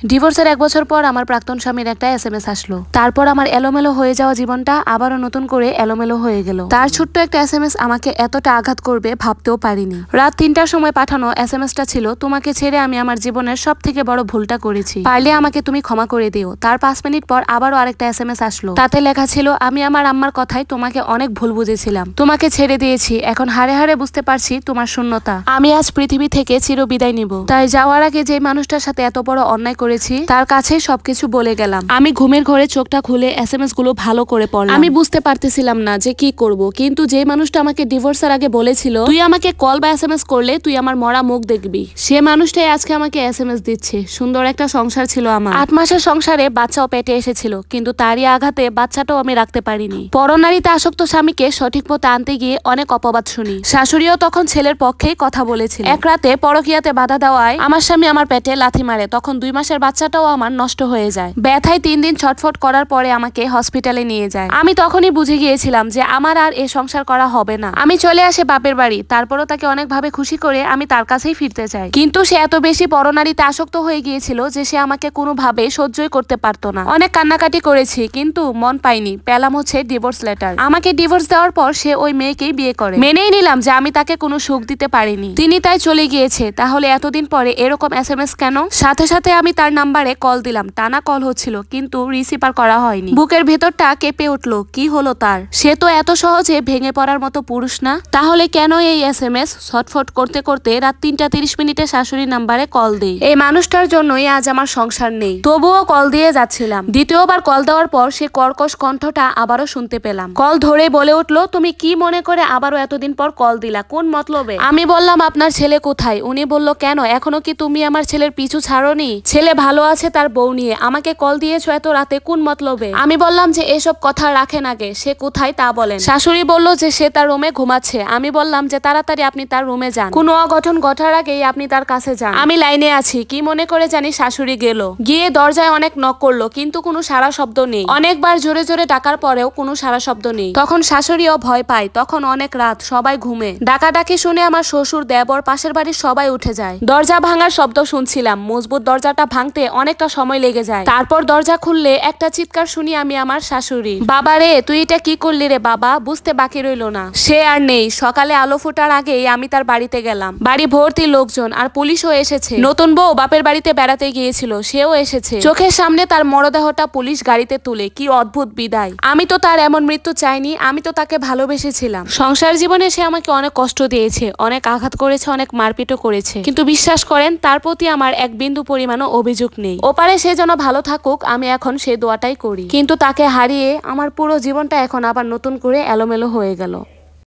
ডিভোর্সের 1 বছর পর আমার প্রাক্তন স্বামীর একটা SMS আসলো। তারপর আমার এলোমেলো হয়ে যাওয়া জীবনটা আবারও নতুন করে এলোমেলো হয়ে গেল। তার ছোট্ট একটা SMS আমাকে এতটা আঘাত করবে ভাবতেও পারিনি। রাত 3টার সময় পাঠানো SMSটা ছিল, তোমাকে ছেড়ে আমি আমার জীবনের সব থেকে বড় ভুলটা করেছি, পারলে আমাকে তুমি ক্ষমা করে দিও। তার 5 মিনিট পর আবারও আরেকটা SMS আসলো। তাতে লেখা ছিল, আমি আমার আম্মার কথায় তোমাকে অনেক ভুল বুঝেছিলাম, তোমাকে ছেড়ে দিয়েছি, এখন হারে হারে বুঝতে পারছি তোমার শূন্যতা। আমি আজ পৃথিবী থেকে চির বিদায় নিব। তাই যাওয়ার আগে যে মানুষটার সাথে এত বড় অন্যায় করেছি তার কাছে সবকিছু বলে গেলাম। আমি ঘুমের ঘরে চোখটা খুলে SMS গুলো ভালো করে পড়লাম। আমি বুঝতে পারতেছিলাম না যে কি করব, কিন্তু যে মানুষটা আমাকে ডিভোর্সের আগে বলেছিল তুই আমাকে কল বা SMS করলে তুই আমার মরা মুখ দেখবি, সে মানুষটাই আজকে আমাকে SMS দিচ্ছে। সুন্দর একটা সংসার ছিল আমার, 8 মাসের সংসারে বাচ্চাও পেটে এসেছিল, কিন্তু তারই আঘাতে বাচ্চাটাও আমি রাখতে পারিনি। পরনারীতে আসক্ত স্বামীকে সঠিক পথে আনতে গিয়ে অনেক অপবাদ শুনি। শাশুড়িও তখন ছেলের পক্ষেই কথা বলেছিল। এক রাতে পরকীয়াতে বাধা দেওয়ায় আমার স্বামী আমার পেটে লাথি মারে, তখন 2 মাসের বাচ্চাটাও আমার নষ্ট হয়ে যায়। ব্যথায় 3 দিন ছটফট করার পরে আমাকে হসপিটালে নিয়ে যায়। আমি তখনই বুঝে গিয়েছিলাম যে আমার আর এ সংসার করা হবে না। আমি চলে আসি বাপের বাড়ি। তারপরও তাকে অনেকভাবে খুশি করে আমি তার কাছেই ফিরতে চাই, কিন্তু সে এত বেশি পরনারীতে আসক্ত হয়ে গিয়েছিল যে সে আমাকে কোনোভাবে সহ্যই করতে পারতো না। অনেক কান্নাকাটি করেছি, কিন্তু মন পাইনি। পেলাম হচ্ছে ডিভোর্স লেটার। আমাকে ডিভোর্স দেওয়ার পর সে ওই মেয়েকেই বিয়ে করে। মেনেই নিলাম যে আমি তাকে কোনো সুখ দিতে পারিনি, তিনি তাই চলে গিয়েছে। তাহলে এতদিন পরে এরকম SMS কেন? সাথে সাথে আমি তার নাম্বারে কল দিলাম। টানা কল হচ্ছিল, কিন্তু রিসিভার করা হয়নি। বুকের ভেতরটা কেঁপে উঠলো। কি হলো তার? সে তো এত সহজে ভেঙে পড়ার মতো পুরুষ না। তাহলে কেন এই SMS? ছটফট করতে করতে রাত 3টা 30 মিনিটে শাশুড়ির নাম্বারে কল দেই। এই মানুষটার জন্যই আজ আমার সংসার নেই। তবুও কল দিয়ে যাচ্ছিলাম। দ্বিতীয়বার কল দেওয়ার পর সে কর্কশ কণ্ঠটা আবারও শুনতে পেলাম। কল ধরে বলে উঠলো, তুমি কি মনে করে আবারও এতদিন পর কল দিলা? কোন মতলবে? আমি বললাম, আপনার ছেলে কোথায়? উনি বলল, কেন, এখনো কি তুমি আমার ছেলের পিছু ছাড়োনি? ছেলে ভালো আছে তার বউ নিয়ে, আমাকে কল দিয়েছো এত রাতে কোন মতলবে? আমি বললাম যে এসব কথা রাখেন আগে, সে কোথায় তা বলেন। শাশুড়ি বলল যে সে তার রুমে ঘুমাচ্ছে। আমি বললাম যে তাড়াতাড়ি আপনি তার রুমে যান, কোনো অঘটন ঘটার আগেই আপনি তার কাছে যান, আমি লাইনে আছি। কি মনে করে জানি শাশুড়ি গেল, গিয়ে দরজায় অনেক নক করলো, কিন্তু কোনো সারা শব্দ নেই। অনেকবার জোরে জোরে ডাকার পরেও কোনো সারা শব্দ নেই। তখন শাশুড়িও ভয় পায়। তখন অনেক রাত, সবাই ঘুমে। ডাকাডাকি শুনে আমার শ্বশুর, দেবর, পাশের বাড়ির সবাই উঠে যায়। দরজা ভাঙার শব্দ শুনছিলাম। মজবুত দরজাটা ভাঙতে অনেকটা সময় লেগে যায়। তারপর দরজা খুললে একটা চিৎকার শুনি আমি আমার শাশুড়ি। বাবা রে, তুই এটা কি করলি রে বাবা? বুঝতে বাকি রইল না। সে আর নেই। সকালে আলো ফোটার আগেই আমি তার বাড়িতে গেলাম। বাড়ি ভর্তি লোকজন, আর পুলিশও এসেছে। নতুন বউ বাপের বাড়িতে বেড়াতে গিয়েছিল, সেও এসেছে। চোখের সামনে তার মরদেহটা পুলিশ গাড়িতে তুলে। কি অদ্ভুত বিদায়! আমি তো তার এমন মৃত্যু চাইনি, আমি তো তাকে ভালোবেসেছিলাম। সংসার জীবনে সে আমাকে অনেক কষ্ট দিয়েছে, অনেক আঘাত করেছে, অনেক মারপিটও করেছে, কিন্তু বিশ্বাস করেন তার প্রতি আমার এক বিন্দু পরিমাণও অভিযোগ নেই। ওপারে সে যেন ভালো থাকুক, আমি এখন সেই দোয়াটাই করি। কিন্তু তাকে হারিয়ে আমার পুরো জীবনটা এখন আবার নতুন করে এলোমেলো হয়ে গেল।